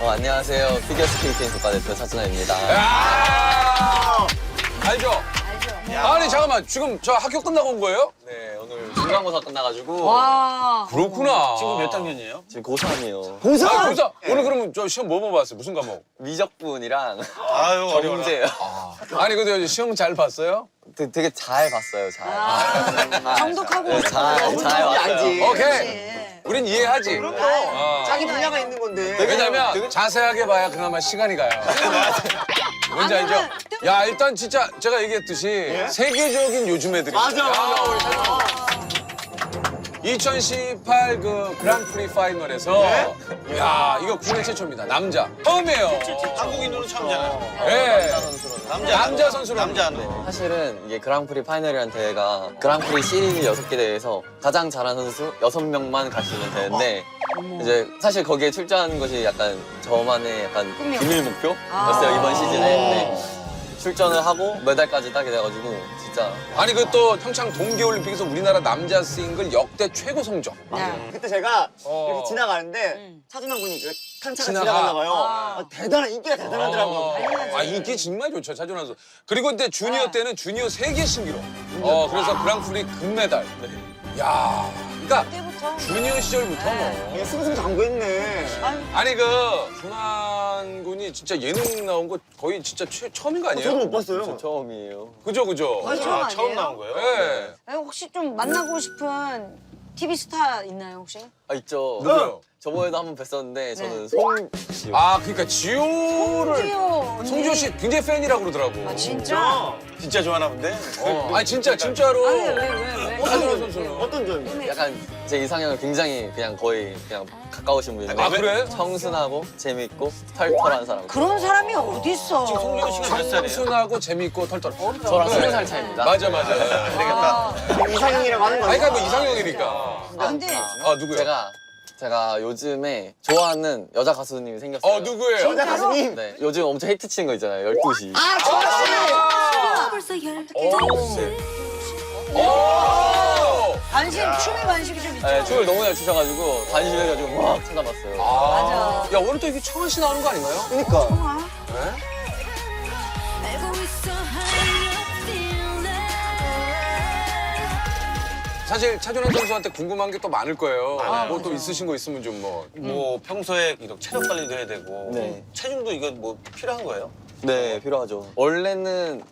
안녕하세요. 피겨스케이팅 국가대표 차준하입니다. 알죠? 알죠. 아니 잠깐만 지금 저 학교 끝나고 온 거예요? 네, 오늘 중간고사 끝나가지고 와. 그렇구나. 지금 몇 학년이에요? 지금 고3이요. 아, 그래서 오늘 그러면 저 시험 뭐 봤어요? 무슨 과목? 미적분이랑 아유, 어려워라. 경제요. 아니 근데 시험 잘 봤어요? 되게 잘 봤어요, 잘. 정독하고. 네, 잘 왔어요. 오케이. 우린 이해하지. 자기 분야가 있는 건데. 왜냐면 자세하게 봐야 그나마 시간이 가요. 뭔지 알죠? 야 일단 진짜 제가 얘기했듯이 세계적인 요즘 애들이 맞아. 2018 그 그랑프리 파이널에서 야 이거 국내 최초입니다. 남자 처음이에요. 한국인으로 처음이잖아요. 예. 남자 선수로 남자로. 사실은 이게 그랑프리 파이널이라는 대회가 그랑프리 시리즈 6개 대회에서 가장 잘하는 선수 6명만 갈 수 있는 대회인데 이제 사실 거기에 출전하는 것이 약간 저만의 약간 꿈이요. 비밀 목표였어요, 이번 시즌에. 네. 출전을 하고 메달까지 따게 돼가지고 진짜 아니 그 또 평창 동계올림픽에서 우리나라 남자 싱글 역대 최고 성적. 그때 제가 어. 이렇게 지나가는데 차준환 군이 그 칸차가 지나가. 지나갔나 봐요. 대단한 인기가 대단하더라고요. 인기 정말 좋죠, 차준환 선수. 그리고 그때 주니어 때는 주니어 세계 신기록. 그래서 그랑프리 금메달. 야, 그러니까 그때부터. 주니어 시절부터 뭐. 이게 승승장구했네. 아니 그 준환 군이 진짜 예능 나온 거 거의 진짜 처음인 거 저도 아니에요? 못 봤어요. 저 처음이에요. 그죠, 그죠. 처음 처음 아니에요? 나온 거예요? 예. 혹시 좀 만나고 싶은 TV 스타 있나요, 혹시? 아 있죠. 누구요? 저번에도 한번 뵀었는데 저는 네. 송지효. 아, 그러니까 지효를 송지효 언니. 송지효 씨 굉장히 팬이라고 그러더라고. 아, 진짜? 진짜 좋아하나 본데? 아니 진짜로. 아니, 왜? 차준환 선수는. 어떤 점이? 약간 제 이상형은 굉장히 그냥 거의 그냥 가까우신 분인데 아, 그래? 청순하고 재밌고 털털한 사람. 그런 사람이 어딨어. 지금 송지효 씨가 몇 살이에요? 청순하고 재밌고 털털. 저랑 그래. 20살 차이입니다. 맞아. 안 되겠다. 이상형이라고 하는 아니 거니까. 그러니까 뭐 이상형이니까. 아, 근데 아, 누구요? 제가 요즘에 좋아하는 여자 가수님이 생겼어요. 누구예요? 여자 가수님. 네, 요즘 엄청 히트 친 거 있잖아요. 12시. 아, 오! 관심, 춤에 관심이 좀 있죠? 네, 춤을 너무 잘 추셔가지고 관심해가지고 막 찾아봤어요. 맞아. 야, 오늘 또 이게 청한 씨 나오는 거 아닌가요? 그러니까. 아, 사실 차준환 선수한테 궁금한 게 또 많을 거예요. 뭐 또 있으신 거 있으면 좀 뭐. 뭐 평소에 이렇게 체력 관리도 해야 되고 네. 체중도 이거 뭐 필요한 거예요? 네, 필요하죠. 원래는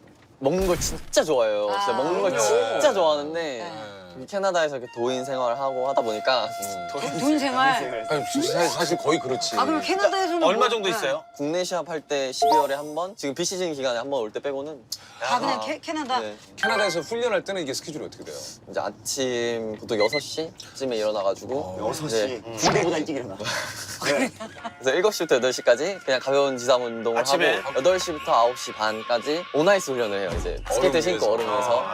먹는 걸 진짜 좋아해요. 진짜 먹는 걸 진짜 좋아하는데 캐나다에서 이렇게 도인 생활을 하고 하다 보니까 돈 생활. 아니, 사실 거의 그렇지. 아, 그럼 캐나다에서는 얼마 뭐- 정도 있어요? 국내 시합 할 때 12월에 한 번, 지금 비시즌 기간에 한 번 올 때 빼고는 다 그냥 캐나다? 네, 캐나다에서 훈련할 때는 이게 스케줄이 어떻게 돼요? 이제 아침 보통 6시쯤에 일어나가지고 6시. 군대보다 일찍 일어나. 그래서 7시부터 8시까지 그냥 가벼운 지상 운동을 아침에? 하고 8시부터 9시 반까지 온아이스 훈련을 해요. 이제 스케이트 얼음 신고 위에서. 얼음에서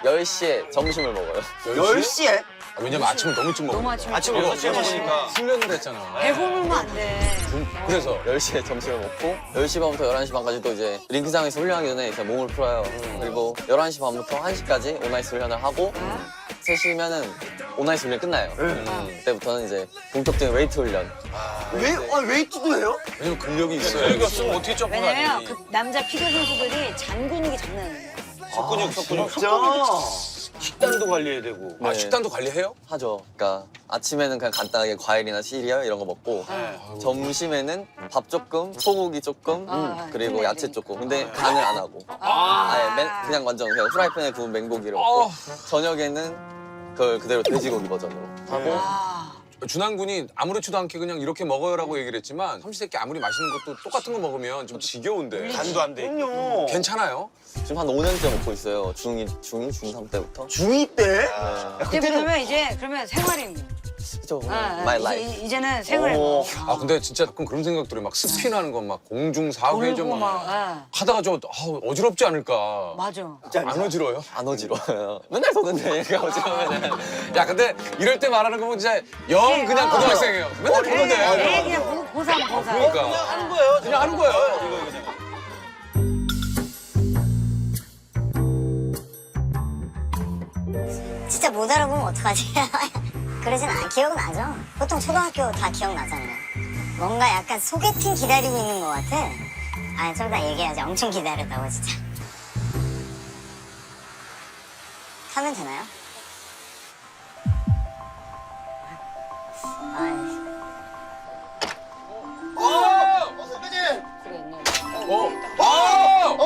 10시에 점심을 먹어요. 10시에? 아, 왜냐면 아침을 너무 일찍 먹어. 너무 아침에. 아침에 6시에 먹으니까 훈련을 했잖아. 배고프면 안 돼. 그래서 10시에 점심을 먹고 10시 반부터 11시 반까지 또 이제 링크장에서 훈련하기 전에 그냥 몸을 풀어요. 그리고 11시 반부터 1시까지 온아이스 훈련을 하고 3시면은 온아이스 훈련 끝나요. 그때부터는 이제 본격적인 웨이트 훈련. 웨이트도 해요? 왜냐면 근력이 있어요. 여기 없으면 어떻게 점프 왜냐면 하니? 그 남자 피겨 선수들이 잔 근육이 장난 아니에요. 속근육. 진짜? 식단도 관리해야 되고. 아, 네. 식단도 관리해요? 하죠. 그러니까 아침에는 그냥 간단하게 과일이나 시리얼 이런 거 먹고 점심에는 밥 조금, 소고기 조금, 그리고 끝내야 야채 되니까. 조금. 근데 간을 안 하고 아예 그냥 완전 그냥 프라이팬에 구운 맹고기를 먹고 저녁에는 그걸 그대로 돼지고기 버전으로 하고 아, 준환 군이 아무렇지도 않게 그냥 이렇게 먹어요라고 얘기를 했지만 삼시세끼 아무리 맛있는 것도 똑같은 거 먹으면 좀 지겨운데. 간도 안 돼. 있고. 그럼요. 괜찮아요? 지금 한 5년째 먹고 있어요. 중2, 중3 때부터. 중2 때? 그때부터면 이제 그러면 생활인 거. 그죠? 아, My life. 이제는 생활인 오. 거. 아, 근데 진짜 가끔 그런 생각 들어요. 막 스피나는 거 막 공중사회전 돌고 막 막. 하다가 좀 어지럽지 않을까. 맞아. 안 어지러워요? 안 어지러워요. 맨날 도는데 얘가 어지러우면은. 야, 근데 이럴 때 말하는 거 보면 진짜 영 그냥 고등학생이에요. 맨날 애 그러는데. 그냥 고삼. 그러니까. 하는 거예요. 그냥 하는 거예요. 진짜 못 알아보면 어떡하지? 그러진 않아. 기억은 나죠? 보통 초등학교 다 기억나잖아요. 뭔가 약간 소개팅 기다리고 있는 것 같아. 아, 좀 이따 얘기하자. 엄청 기다렸다고, 진짜. 타면 되나요? 아이.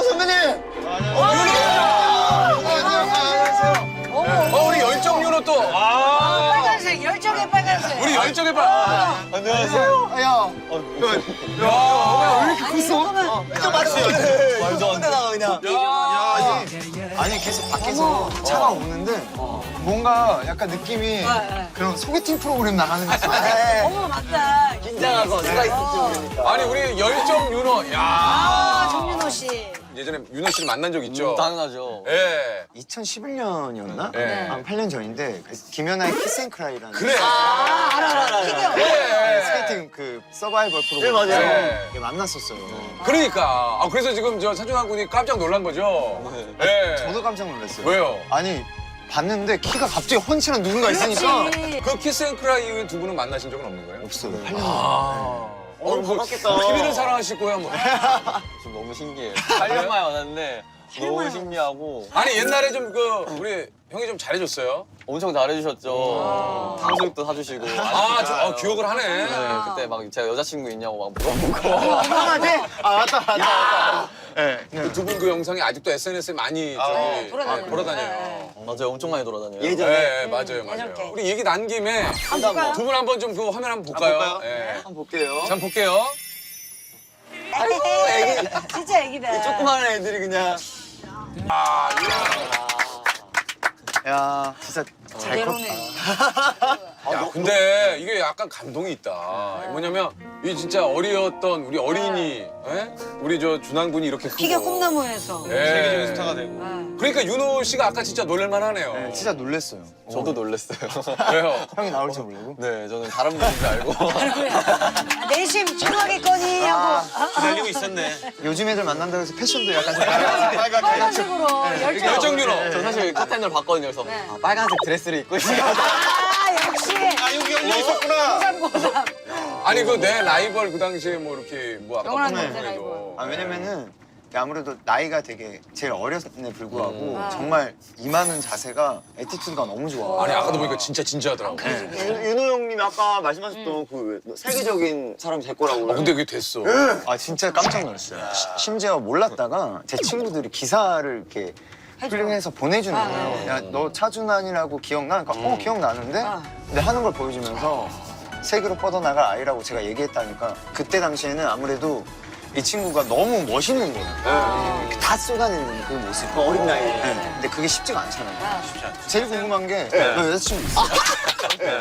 선배님! 우리 열정 유노 또. 빨간색, 열정의 빨간색. 우리 열정의 봐. 안녕하세요. 야. 아니, 이거는 또 맞지? 말도 안 돼. 그냥. 아니 계속 밖에서 차가 오는데 뭔가 약간 느낌이 그런 소개팅 프로그램 나가는 것 같아요. 어머, 맞다. 긴장하고 누가 있을지 모르니까. 아니 우리 열정 유노. 야. 아, 정윤호 씨. 예전에 윤호 씨를 만난 적 있죠? 당연하죠. 예. 2011년이었나? 네. 한 8년 전인데 그 김연아의 키스앤크라이라는 그래. 알아. 예. 스케이팅 그 서바이벌 프로그램 맞아요. 네. 만났었어요. 그러니까. 그래서 지금 저 차준환 군이 깜짝 놀란 거죠? 예. 저도 깜짝 놀랐어요. 왜요? 아니 봤는데 키가 갑자기 훤칠한 누군가 있으니까 그 키스 앤 크라이 이후에 두 분은 만나신 적은 없는 거예요? 없어요. 8년 아. 반갑겠다. TV를 사랑하시고요, 뭐. 좀 너무 신기해요. 8년 만에 만났는데 너무 신기하고 아니, 옛날에 좀 우리 형이 좀 잘해줬어요. 엄청 잘해주셨죠. 탕수육도 사주시고. 기억을 하네. 네, 그때 막 제가 여자친구 있냐고 막 물어보고. 형한테? 아, 맞다. 두 분 그 영상이 아직도 SNS에 많이 저기 돌아다녀요. 돌아다녀요. 맞아요. 엄청 많이 돌아다녀요. 예전에. 네, 맞아요. 예전께. 우리 얘기 난 김에 볼까요? 두 분 한번 좀 그 화면 한번 볼까요? 볼까요? 예. 한번 볼게요. 한번 볼게요. 아이고, 애기. 진짜 애기다. 조그마한 애들이 그냥. 야 진짜 잘 컸다. 제로네. 야, 근데 이게 약간 감동이 있다. 뭐냐면 이 진짜 어리었던 우리 어린이, 예? 우리 저 준환 군이 이렇게 크고. 피겨 꿈나무에서. 예. 세계적인 스타가 되고. 그러니까 윤호 씨가 아까 진짜 놀랄만하네요. 네, 진짜 놀랐어요. 저도 놀랐어요. 왜요? 형이 나올 줄 모르고. 네, 저는 다른 분인 줄 알고. 내심 청하겠거니 하고. 기다리고 있었네. 요즘 애들 만난다고 해서 패션도 약간 좀 빨간색으로 열정. 열정 윤호. 저 사실 카텐을 봤거든요. 그래서 네. 아, 빨간색 드레스를 입고 있어요. 아, 역시. 아, 여기 열려 있었구나. 고삼. 아니 그 내 라이벌 그 당시에 뭐 이렇게 뭐 아까 영원한 봤던 남자 분들도. 아 왜냐면은 아무래도 나이가 되게 제일 어렸음에 불구하고 아. 정말 임하는 자세가 애티튜드가 너무 좋아. 아니 아까도 보니까 진짜 진지하더라고. 윤호 형님이 아까 말씀하셨던 그 세계적인 사람이 될 거라고. 근데 그게 됐어. 아 진짜 깜짝 놀랐어요. 심지어 몰랐다가 제 친구들이 기사를 이렇게 필링해서 보내주는 거예요. 야 너 차준환이라고 기억나? 그러니까 기억나는데? 근데 하는 걸 보여주면서 세계로 뻗어나갈 아이라고 제가 얘기했다니까 그때 당시에는 아무래도 이 친구가 너무 멋있는 거예요. 이렇게 다 쏟아내는 그 모습. 어린 나이에. 네. 근데 그게 쉽지가 않잖아요. 제일 궁금한 게 너 여자친구 있어?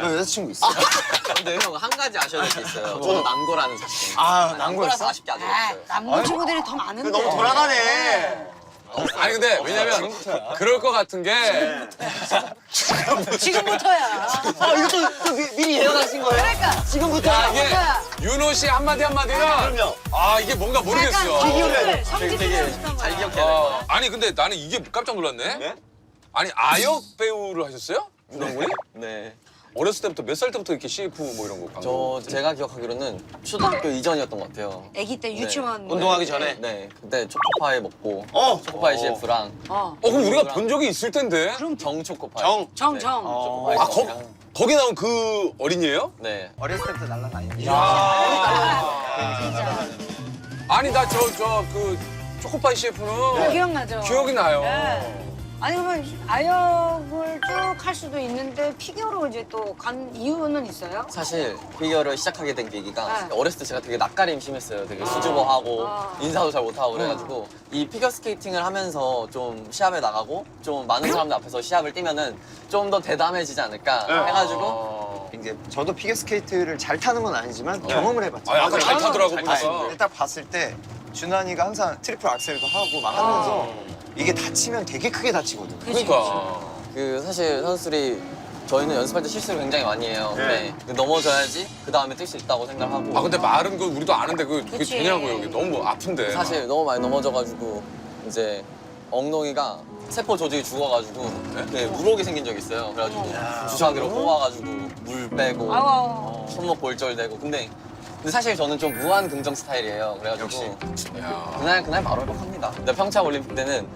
너 여자친구 있어? 근데 형 한 가지 아셔야 될 게 있어요. 저는 난거라는 사실. 아, 난거라서 난거였어? 아쉽게 안 아, 들었어요. 남부 친구들이 더 많은데. 너무 돌아가네. 아니 근데 왜냐면 그럴 것 같은 게 지금부터야. 이것도 미리 예언하신 거예요? 그러니까. 지금부터. 야, 이게 윤호 씨 한마디 한마디는 그럼요. 아 이게 뭔가 모르겠어. 성질을 되게 줬던 잘 거야. 기억해야 돼요. 아니 근데 나는 이게 깜짝 놀랐네. 네? 아니 아역 배우를 하셨어요? 윤호 군이? 네. 어렸을 때부터 몇 살 때부터 이렇게 CF 뭐 이런 거 방송? 제가 기억하기로는 초등학교 이전이었던 것 같아요. 아기 때 유치원. 운동하기 전에. 네. 그때 초코파이 먹고 어. 초코파이 CF랑 그럼 우리가 본 적이 있을 텐데. 정초코파이. 정정. 초코파이 아 CF랑. 거기 나온 그 어린이에요? 네. 어렸을 때부터 날라다니는 아니 나 그 초코파이 CF는 기억나죠? 기억이 나요. 네. 아니 그러면 아역을 쭉 할 수도 있는데 피겨로 이제 또 간 이유는 있어요? 사실 피겨를 시작하게 된 계기가 네. 어렸을 때 제가 되게 낯가림 심했어요. 되게 수줍어하고 아. 인사도 잘 못하고 그래가지고 이 피겨 스케이팅을 하면서 좀 시합에 나가고 좀 많은 사람들 앞에서 시합을 뛰면은 좀 더 대담해지지 않을까 해가지고 이제 저도 피겨스케이트를 잘 타는 건 아니지만 경험을 해봤죠. 아 약간 잘 타더라고 잘 보니까. 타시네. 딱 봤을 때 준환이가 항상 트리플 악셀도 하고 막 하면서 이게 다치면 되게 크게 다치거든. 그러니까. 그 사실 선수들이 저희는 연습할 때 실수를 굉장히 많이 해요. 근데 넘어져야지 그 다음에 뛸 수 있다고 생각하고 아 근데 말은 그 우리도 아는데 그게 그치. 되냐고요. 이게 너무 아픈데. 사실 너무 많이 넘어져가지고 이제 엉덩이가 세포 조직이 죽어가지고 네, 물혹이 생긴 적이 있어요. 그래가지고 주사기로 뽑아가지고 물 빼고 아우. 손목 골절되고 근데 근데 사실 저는 좀 무한 긍정 스타일이에요. 그래가지고 그날 바로 회복합니다. 근데 평창 올림픽 때는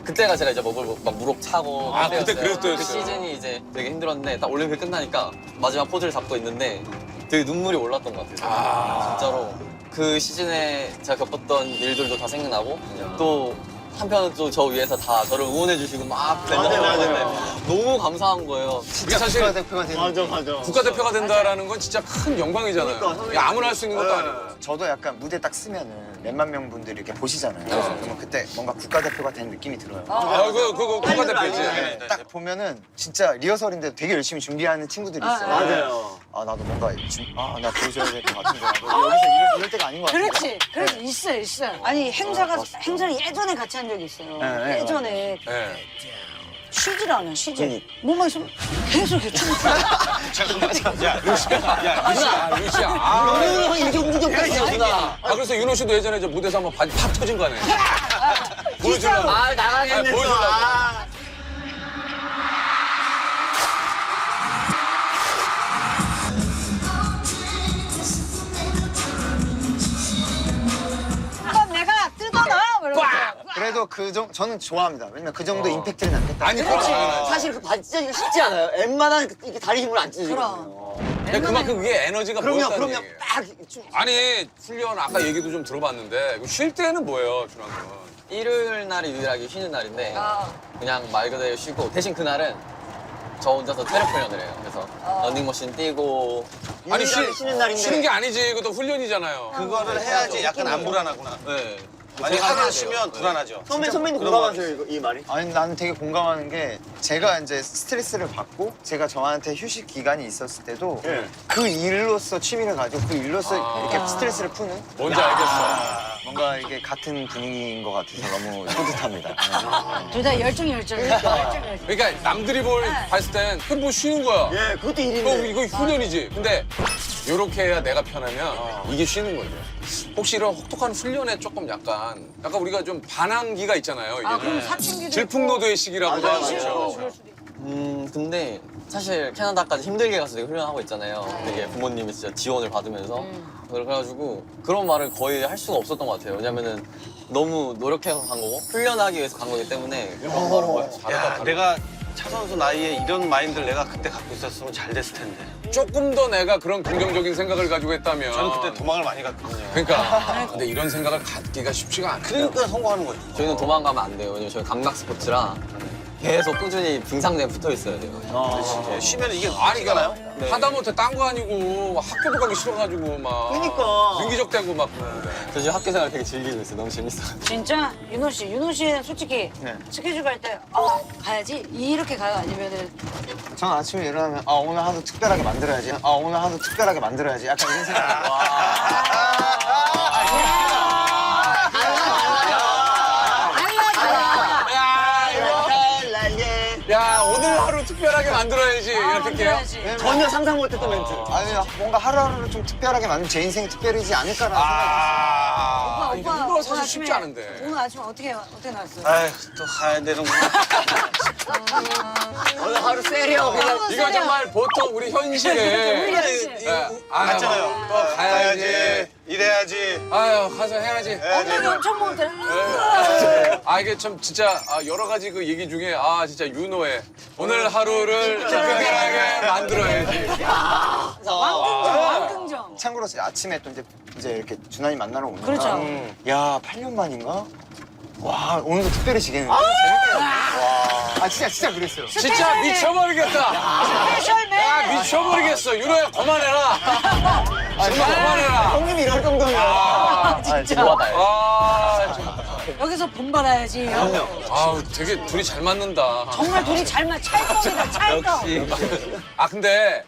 그때가 제가 이제 막 무릎 차고 아, 그때 그때였어요. 그랬어요. 그 시즌이 이제 되게 힘들었는데 딱 올림픽 끝나니까 마지막 포즈를 잡고 있는데 되게 눈물이 올랐던 것 같아요. 진짜로 그 시즌에 제가 겪었던 일들도 다 생각나고 또 한편은 또 저 위해서 다 저를 응원해 주시고 막 너무 감사한 거예요. 이게 사실 국가대표가 되는 맞아. 국가대표가 된다라는 건 진짜 큰 영광이잖아요. 이게 아무나 할 수 있는 것도 아니고. 저도 약간 무대 딱 쓰면은 몇만 명 분들이 이렇게 보시잖아요. 그러면 그때 뭔가 국가대표가 된 느낌이 들어요. 그거 국가대표지. 딱 보면은 진짜 리허설인데 되게 열심히 준비하는 친구들이 있어요. 맞아요. 아 나도 뭔가 나 보여줘야 될 것 같은데 여기서 이럴 때가 아닌 것 같아. 그렇지. 있어. 아니 행사를 예전에 같이 한 적이 있어요. 네, 예전에 네. 쉬질 않아, 쉬질. 뭐만 있으면 계속 이렇게 춤을 춰. 루시야. 너는 이게 움직였겠어, 누나. 그래서 윤호 씨도 예전에 저 무대에서 한번 바지 팍 터진 거 아니에요? 보여주려고. 나가겠네. 보여주려고. 그럼 내가 뜯어놔! 이러면서. 그래도 저는 좋아합니다. 왜냐면 그 정도 임팩트를 남겼다. 아니, 그렇지. 사실 그 바지 찢어지기 쉽지 않아요. 웬만한 이렇게 다리 힘을 안 찢어지거든요. 근데 그만큼 그게 에너지가 모였다는 얘기예요. 딱 아니, 훈련 아까 얘기도 좀 들어봤는데 쉴 때는 뭐예요, 준환군? 일요일 날이 유일하게 쉬는 날인데 그냥 말 그대로 쉬고 대신 그날은 저 혼자서 체력 훈련을 해요. 그래서 러닝머신 뛰고 아니, 쉬는 날인데. 쉬는 게 아니지. 그것도 훈련이잖아요. 그거를 해야지 약간 안 불안하구나. 네. 아니 하루 쉬면 불안하죠. 선배님 공감하세요 이 말이? 아니 나는 되게 공감하는 게 제가 이제 스트레스를 받고 제가 저한테 휴식 기간이 있었을 때도 예. 그 일로서 취미를 가지고 그 일로서 이렇게 스트레스를 푸는 뭔지 알겠어. 뭔가 이게 같은 분위기인 것 같아서 너무 뿌듯합니다. 둘 다 열정. 그러니까 남들이 봤을 땐 그건 뭐 쉬는 거야. 예, 그것도 일인데. 이거 훈련이지. 근데 이렇게 해야 내가 편하면 이게 쉬는 거죠. 혹시 이런 혹독한 훈련에 조금 약간 우리가 좀 반항기가 있잖아요. 이게 그럼 좀 사춘기도 질풍노도의 시기라고도 맞아요. 하죠. 그럴 수도 있고. 근데 사실 캐나다까지 힘들게 가서 되게 훈련하고 있잖아요. 되게 부모님이 진짜 지원을 받으면서. 그래가지고 그런 말을 거의 할 수가 없었던 것 같아요. 왜냐면은 너무 노력해서 간 거고 훈련하기 위해서 간 거기 때문에 그런 거를 뭐 야, 내가 차 선수 나이에 이런 마인드를 내가 그때 갖고 있었으면 잘 됐을 텐데. 조금 더 내가 그런 긍정적인 생각을 가지고 했다면. 저는 그때 도망을 많이 갔거든요. 그러니까. 근데 이런 생각을 갖기가 쉽지가 않아요. 그러니까 성공하는 거죠. 저희는 도망가면 안 돼요. 왜냐면 저희 감각 스포츠라 계속 꾸준히 빙상대에 붙어 있어야 돼요. 예, 쉬면 이게 아니, 아니잖아요. 네. 하다못해 딴 거 아니고 학교도 가기 싫어가지고 막. 그러니까. 민기적대고 막 그러는데. 저 지금 학교 생활 되게 즐기고 있어요. 너무 재밌어요. 진짜 윤호 씨는 솔직히 네. 스케줄 갈 때 가야지 이렇게 가요 아니면은 저는 아침에 일어나면 오늘 하루 특별하게 만들어야지. 오늘 하루 특별하게 만들어야지. 약간 이런 생각. 야, 오늘 하루 특별하게 만들어야지. 이렇게 해요? 전혀 상상 못했던 멘트. 아니 뭔가 하루하루를 좀 특별하게 만들면 제 인생이 특별하지 않을까라는 이거 사실 쉽지 않은데. 오늘 아침에 어떻게 나왔어요? 아휴, 또 가야 되는구나. 오늘 하루 세려 그냥. 이거 정말 보통 우리 현실에. 맞잖아요. 또 가야지. 이래야지. 아유, 가서 해야지. 엉덩이 엄청 못해. 이게 참 진짜 여러 가지 그 얘기 중에 진짜 윤호의 오늘 하루를 특별하게 만들어야지. 왕긍정. 참고로 아침에 또 이제 이렇게 준환이 만나러 오니까 그렇죠. 야 8년 만인가? 와 오늘도 특별히 지겠는데 재밌게 진짜 그랬어요. 진짜 미쳐버리겠다. 스페셜맨. 야, 미쳐버리겠어. 윤호야, 그만해라. 정말 그만해라. 형님이 이럴 정도면. 진짜 노하다요. 여기서 본받아야지. 되게 둘이 잘 맞는다. 정말 둘이 잘 맞. 찰떡이다 찰떡. 근데